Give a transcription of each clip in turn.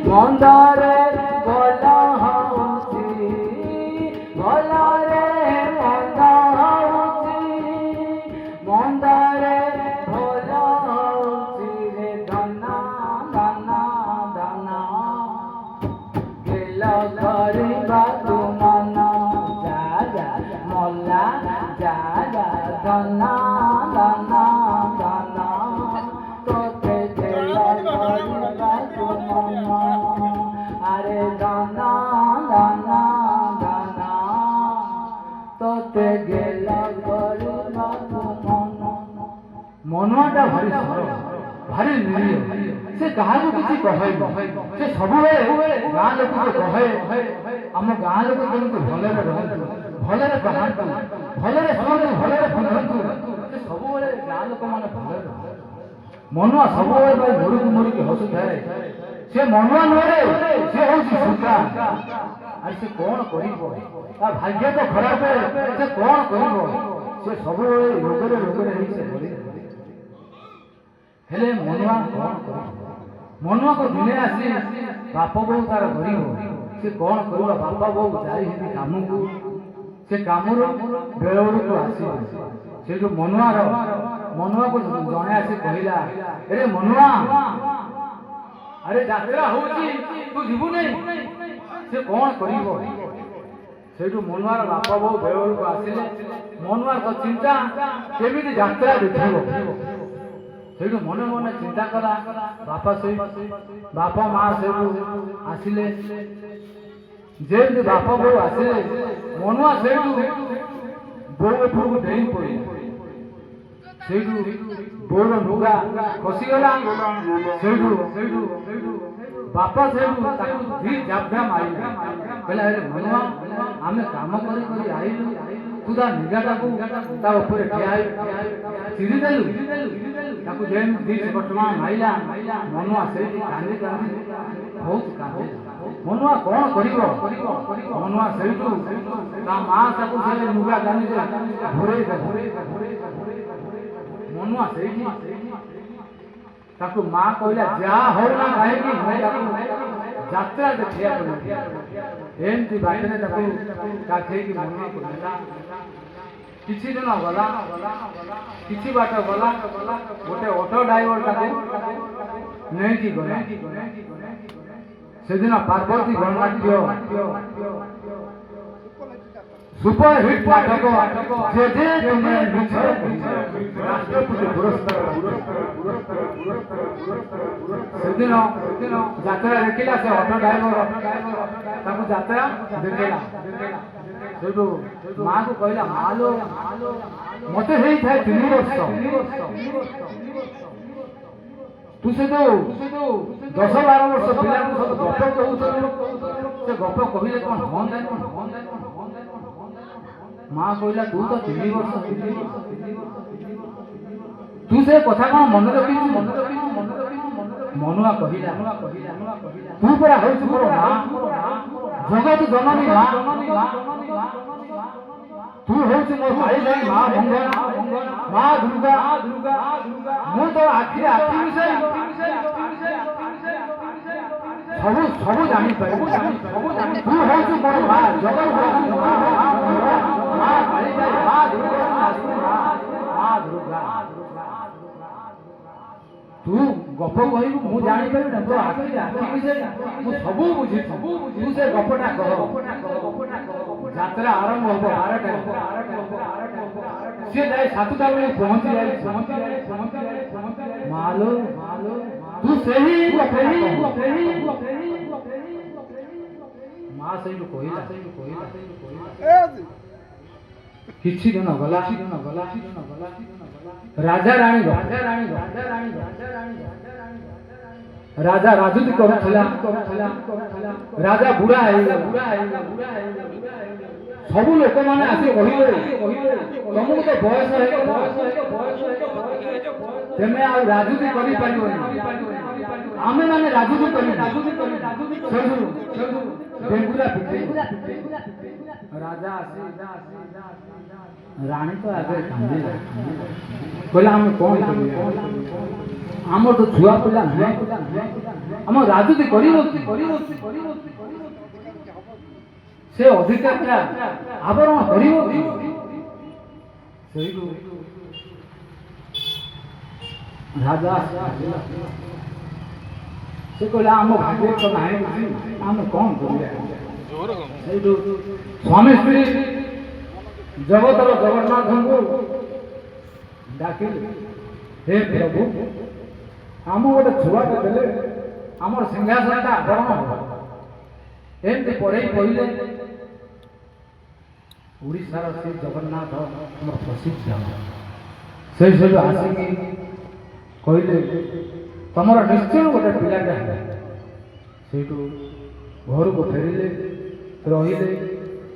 ମନ୍ଦାରେ ଭଲ ହଉଛି ଭଲରେ ମନ୍ଦ ହଉଛି ମନ୍ଦାରେ ଭଲ ହଉଛି ରେ ଧନ ଧନ ଧନ ଗେଲ କରିବା ତୁ ମନ ଯା ଯା ମଲା ଯା ଯା ଧନ ଧନ ଧନ ତୋତେ ଗେଲ କରିବା ତୁ ମନ আরে দানা দানা দানা তোতে গেল করিবা মন মনটা ভারি সরল ভারি নিরীহ সে কাহাକୁ କିଛି କହେନି ସେ ସବୁବେଳେ ଗାଁ ଲୋକଙ୍କୁ କହେ ଆମ ଗାଁ ଲୋକ କେମିତି ଭଲରେ ରହନ୍ତୁ ଭଲରେ ବାହାନ୍ତୁ ଭଲରେ ଶୁଣନ୍ତୁ ଭଲରେ ବୁଝନ୍ତୁ ସେ ସବୁବେଳେ ଗାଁ ଲୋକମାନେ ଭଲରେ ରହନ୍ତି ମନୁଆ ସବୁବେଳେ ପାଇଁ ମୁରୁକି ମୁରୁକି ହସୁଥାଏ ସେ ମନୁଆ ନୁହେଁ ସେ ହଉଛି ସୁତା ଆରେ ସେ କଣ କରିବ ତା ଭାଗ୍ୟ ତ ଖରାପ ସେ କଣ କରିବ ସେ ସବୁବେଳେ ରୋଗରେ ରୋଗରେ ହେଇ ସେ ମରି ହେଲେ ମନୁଆ କଣ କରିବ ମନୁଆକୁ ଦିନେ ଆସି ବାପ ବୋଉ ତାର କରିବ ସେ କଣ କରିବ ବାପା ବୋଉ ଯାଇଛନ୍ତି କାମକୁ ସେ କାମରୁ ବେଳବେଳକୁ ଆସିବ ସେଇଠୁ ମନୁଆକୁ ଜଣେ ଆସି କହିଲା ଏରେ ମନୁଆ আরে যাত্রা হଉଛି তু ଯିବୁ ନାହିଁ ସେ କଣ କରିବ ସେଇଠୁ ମନୁଆର ବାପା ବୋଉ ବେଳକୁ ଆସିଲେ ମନୁଆର ଚିନ୍ତା କେମିତି ଯାତ୍ରା ଦେଖିବ ସେଇଠୁ ମନେ ମନେ ଚିନ୍ତା କଲା ବାପା ମା ସେଇଠୁ ଆସିଲେ ଯେମିତି ବାପା ବୋଉ ଆସିଲେ ମନୁଆ ସେଇଠୁ ବୋଉ ଉପରକୁ ଡେଇଁ ପଡ଼ିଲା ସେଇଠୁ ବୋଉର ଲୁଗା ଖସିଗଲା ସେଇଠୁ ବାପା ସେଇଠୁ ତାକୁ ଦି ଝାପଝା ମାରିଲା କହିଲା ଆରେ ମନୁଆ ଆମେ କାମ କରି କରି ଆଇଲୁ ତୁ ତା ନିଗାଟାକୁ ତା ଉପରେ ଠିଆ ହେଇ ଚିରିଦେଲୁ ତାକୁ ଯେମିତି ଦି ଚକଟମା ମାଇଲା ମନୁଆ ସେଇଠି କାନ୍ଦି କାନ୍ଦି ବହୁତ କାନ୍ଦିଲା ମନୁଆ କଣ କରିବ ମନୁଆ ସେଇଠୁ ତା ମା ତାକୁ ସେ ଲୁଗା କାନ୍ଦିରେ ଘୋରେଇ ଦେଲା ମନୁଆ ସେଇଠି ତାକୁ ମା କହିଲା ଯାହା ହଉ ନା କାହିଁକି ମୁଁ ତାକୁ ଯାତ୍ରା ଦେଖିବା କରିବି ଏମିତି ବାଟରେ ତାକୁ କାଖେଇକି ମନୁଆକୁ ନେଲା କିଛି ଦିନ ଗଲା କିଛି ବାଟ ଗଲା ଗୋଟେ ଅଟୋ ଡ୍ରାଇଭର ତାକୁ ନେଇକି ଗଲା ସେଦିନ ପାର୍ବତୀ ଗଣନାଟ୍ୟ सुपर हिट नाटक जे जे तुमे राष्ट्रपति पुरस्कार सेदिन यात्रा देखिला से ऑटो ड्राइवर ताकू यात्रा देखिला सेठू माँ को कहला मालो मते हेई थाए 3 वर्ष तू से तो 10-12 वर्ष पिला को सब गप कहउथलु से गप कहिले कोन होन जाय माँ कहला तू तो 3 वर्ष तू से कथा कौन मन रखी मनुआ कहला तू परा होइछ मोर माँ जगत जननी माँ तू होइछ मोर भाई भाई माँ मंगला माँ दुर्गा मु तो आखि मिसाई सबु जानी पाए तू होइछ मोर माँ जगत तू गप कहू मु जानी पारि ना तो आखि मिसाई मु सबू बुझी तू से गपटा कह यात्रा आरंभ हो 12टा से जाए 7टा बेले पहुंची जाए मालो तू सही माँ सही कहला किछि दिन गला राजा रानी राजा राजूति करुला राजा बुढ़ा सबु लोक माने आसी कहिले तुमको तो बयस है तेमे आ राजूति करि पारिबोनी आमे माने राजूति करि बेंगुरा पिटे राजा आसी रानी तो आगे कांदी बोला हम कौन ଆମର ତ ଛୁଆ ପିଲା ନାହିଁ ଆମ ରାଜୁତି କରିବ ସେ ଅଧିକାରଟା ଆବରଣ କରିବ ସେଇଠୁ ରାଜା ସେ କହିଲା ଆମ ଭାଗ୍ୟ ତ ନାହିଁ ଆମେ କ'ଣ କରିବା ସେଇଠୁ ସ୍ୱାମୀ ସ୍ତ୍ରୀ ଜଗତର ଜଗନ୍ନାଥଙ୍କୁ ଡାକିଲେ ହେ ପ୍ରଭୁ ଆମ ଗୋଟେ ଛୁଆଟେ ଦେଲେ ଆମର ସିଂହାସନଟା ଆବରଣ ହେବ ଏମିତି ପଢ଼େଇ କହିଲେ ଓଡ଼ିଶାର ଶ୍ରୀ ଜଗନ୍ନାଥ ଆମର ପ୍ରସିଦ୍ଧ ସେଇଠୁ ଆସିକି କହିଲେ ତମର ନିଶ୍ଚୟ ଗୋଟେ ପିଲାଟା ହେଲା ସେଇଠୁ ଘରକୁ ଫେରିଲେ ରହିଲେ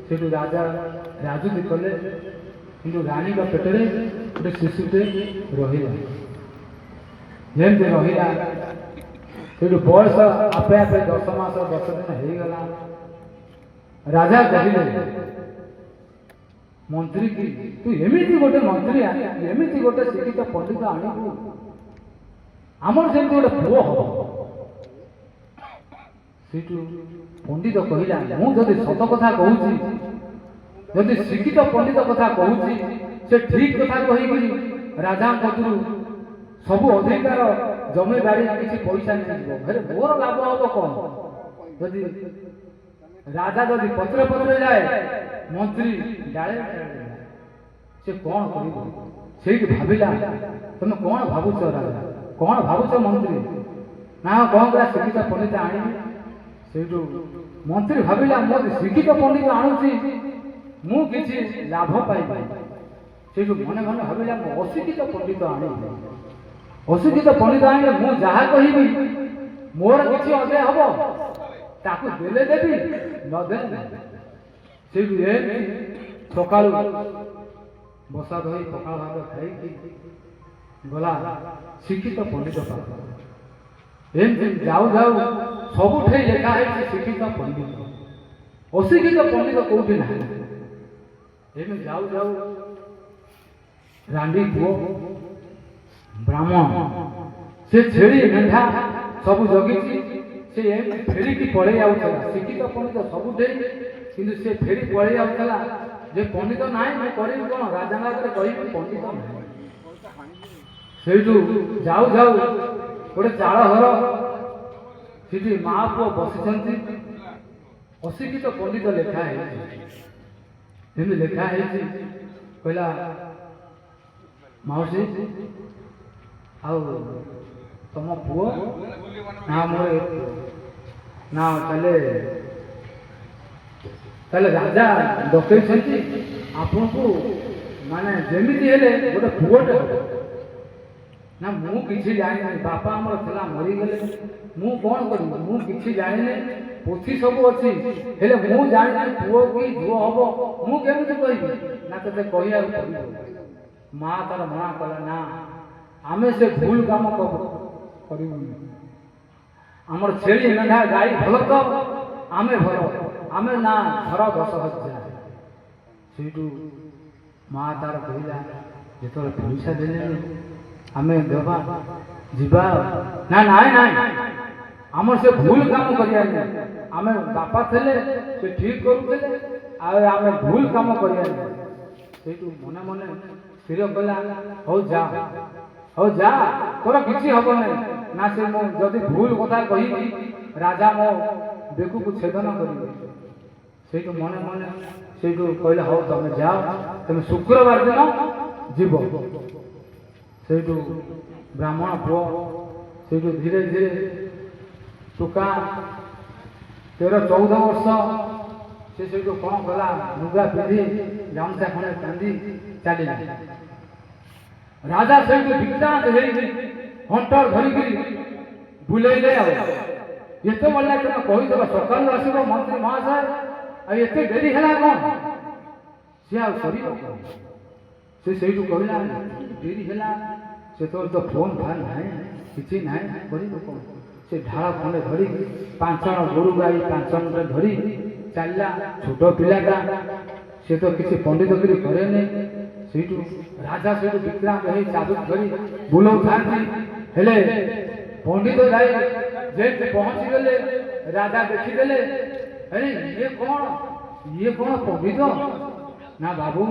ସେଇଠୁ ରାଜା ରାଜୁତି କଲେ କିନ୍ତୁ ରାଣୀଙ୍କ ପେଟରେ ଗୋଟେ ଶିଶୁଟେ ରହିଲା ଯେମିତି ରହିଲା ସେଇଠୁ ବୟସ ଆପେ ଆପେ 10 ମାସ 10 ଦିନ ହେଇଗଲା ରାଜା କହିଲେ ମନ୍ତ୍ରୀ କି ତୁ ଏମିତି ଗୋଟେ ମନ୍ତ୍ରୀ ଏମିତି ଗୋଟେ ଶିକ୍ଷିତ ପଣ୍ଡିତ ଆଣିବୁ ଆମର ଯେମିତି ଗୋଟେ ପୁଅ ହବ ସେଇଠୁ ପଣ୍ଡିତ କହିଲା ମୁଁ ଯଦି ସତ କଥା କହୁଛି ଯଦି ଶିକ୍ଷିତ ପଣ୍ଡିତ କଥା କହୁଛି ସେ ଠିକ କଥା କହିକରି ରାଜାଙ୍କ କତିରୁ ସବୁ ଅଧିକାର ଜମି ବାଡ଼ି କିଛି ପଇସା ନେଇଯିବ ହେଲେ ମୋର ଲାଭ ହବ କ'ଣ ଯଦି ରାଜା ଯଦି ପତ୍ରେ ପତ୍ରେ ଯାଏ ମନ୍ତ୍ରୀ ଡାଳେ ସେ କ'ଣ କରିବ ସେଇଠି ଭାବିଲା ତମେ କ'ଣ ଭାବୁଛ ରାଜା କ'ଣ ଭାବୁଛ ମନ୍ତ୍ରୀ ନା କ'ଣ କରିବା ଶିକ୍ଷିତ ପଣ୍ଡିତ ଆଣିବି ସେଇଠୁ ମନ୍ତ୍ରୀ ଭାବିଲା ମୁଁ ଶିକ୍ଷିତ ପଣ୍ଡିତ ଆଣୁଛି ମୁଁ କିଛି ଲାଭ ପାଇବି ସେଇଠୁ ମନେ ମନେ ଭାବିଲା ମୁଁ ଅଶିକ୍ଷିତ ପଣ୍ଡିତ ଆଣିବି ଅଶିକ୍ଷିତ ପଣ୍ଡିତ ଆଣିଲେ ମୁଁ ଯାହା କହିବି ମୋର କିଛି ଅଜୟ ହବ ତାକୁ ଦେଲେ ଦେବି ନଦେଲେ ସେଇଠୁ ସକାଳୁ ବସା ଧୋଇ ପଖାଳ ଭାତ ଖାଇକି ଗଲା ଶିକ୍ଷିତ ପଣ୍ଡିତ ପାଖ ଏମିତି ଯାଉ ଯାଉ ସବୁଠି ଲେଖା ହେଇଛି ଶିକ୍ଷିତ ପଣ୍ଡିତ ଅଶିକ୍ଷିତ ପଣ୍ଡିତ କୋଉଠି ନାହିଁ ଏମିତି ଯାଉ ଯାଉ ରାଣ୍ଡି ପୁଅ ବ୍ରାହ୍ମଣ ସେ ଛେଳି ମେଣ୍ଢା ସବୁ ଜଗିଛି ସେ ଏମିତି ଫେରିକି ପଳେଇ ଯାଉଥିଲା ଶିକ୍ଷିତ ପଣ୍ଡିତ ସବୁଠି କିନ୍ତୁ ସେ ଫେରି ପଳେଇ ଯାଉଥିଲା ଯେ ପଣ୍ଡିତ ନାହିଁ ମୁଁ କରିବି କ'ଣ ରାଜାଙ୍କ ଆଗରେ କହିବି ପଣ୍ଡିତ ନାହିଁ ସେଇଠୁ ଯାଉ ଯାଉ ଗୋଟେ ଚାଳ ଘର ସେଠି ମା ପୁଅ ବସିଛନ୍ତି ଅଶିକ୍ଷିତ ପଣ୍ଡିତ ଲେଖା ହେଇଛି ଏମିତି ଲେଖା ହେଇଛି କହିଲା ମାଉସୀ ଆଉ ତମ ପୁଅ ନା ମୋର ନା ତାହେଲେ ରାଜା ଡକେଇଛନ୍ତି ଆପଣଙ୍କୁ ମାନେ ଯେମିତି ହେଲେ ଗୋଟେ ପୁଅଟେ ହେବ ନା ମୁଁ କିଛି ଜାଣିନି ବାପା ଆମର ଥିଲା ମରିଗଲେ ମୁଁ କ'ଣ କରିବି ମୁଁ କିଛି ଜାଣିନି ପୋଥି ସବୁ ଅଛି ହେଲେ ମୁଁ ଜାଣିନି ପୁଅ କି ଝୁଅ ହବ ମୁଁ କେମିତି କହିବି ନା ତତେ କହିବାକୁ ପଡ଼ିବ ମା ତାର ମନା କଲା ନା ଆମେ ସେ ଭୁଲ କାମ କରିବୁନି ଆମର ଛେଳି ମେଣ୍ଢା ଗାଈ ଭଲ ତ ଆମେ ଭଲ ଆମେ ନା ଘର 10,000 ସେଇଠୁ ମା ତାର କହିଲା ଯେତେବେଳେ ପଇସା ଦେଲେନି ଆମେ ଦେବା ଯିବା ନା ନାଇଁ ନାଇଁ ଆମର ସେ ଭୁଲ କାମ କରିବା ନାହିଁ ଆମେ ବାପା ଥିଲେ ସେ ଠିକ କରୁଥିଲେ ଆଉ ଆମେ ଭୁଲ କାମ କରିବା ନାହିଁ ସେଇଠୁ ମନେ ମନେ ସ୍ଥିର କଲା ହଉ ଯା ତୋର କିଛି ହବ ନାହିଁ ନା ସେ ମୁଁ ଯଦି ଭୁଲ କଥା କହିବି ରାଜା ମୋ ବେକକୁ ଛେଦନ କରିବେ ସେଇଠୁ ମନେ ମନେ ସେଇଠୁ କହିଲେ ହଉ ତମେ ଯାଅ ତମେ ଶୁକ୍ରବାର ଦିନ ଯିବ ସେଇଠୁ ବ୍ରାହ୍ମଣ ପୁଅ ସେଇଠୁ ଧୀରେ ଧୀରେ ଟୋକା 13-14 ବର୍ଷ ସେ ସେଇଠୁ କ'ଣ କଲା ଲୁଗା ପିନ୍ଧି ଗାମୁଛା ଖଣ୍ଡେ କାନ୍ଦି ଚାଲିଲା ରାଜା ସେଇଠୁ ବିକ୍ରାନ୍ତ ହେଇ ହଣ୍ଟର ଧରିକିରି ବୁଲେଇଲେ ଆଉ ଯେତେବେଳେ ତମେ କହିଦେବ ସକାଳୁ ଆସିବ ମନ୍ତ୍ରୀ ମହାଶୟ ଆଉ ଏତେ ଡେରି ହେଲା କ'ଣ ସେ ଆଉ କରିବ ସେ ସେଇଠୁ କହିଲା ଡେରି ହେଲା ସେତେବେଳେ ତ ଫୋନ୍ ଫାନ୍ ନାହିଁ କିଛି ନାହିଁ କରିବ କ'ଣ ସେ ଢାଳ ଖଣ୍ଡେ ଧରି 5 ଜଣ ଗୋରୁ ଗାଈ 5 ଜଣରେ ଧରି ଚାଲିଲା ଛୋଟ ପିଲାଟା ସେ ତ କିଛି ପଣ୍ଡିତଗିରି କରେନି ସେଇଠୁ ରାଜା ସେଇଠୁ ବିକ୍ରାନ୍ତ ହେଇ ଚାଦର ଧରି ବୁଲଉଥାନ୍ତି हेले पंडित भाई जे पहुंची गले राजा देखिदेले अरे ये कौन पंडित ना बाबू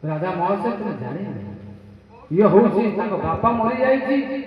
राजा महोत्सव तुम जाने ये हूँ बापा मरी जाइए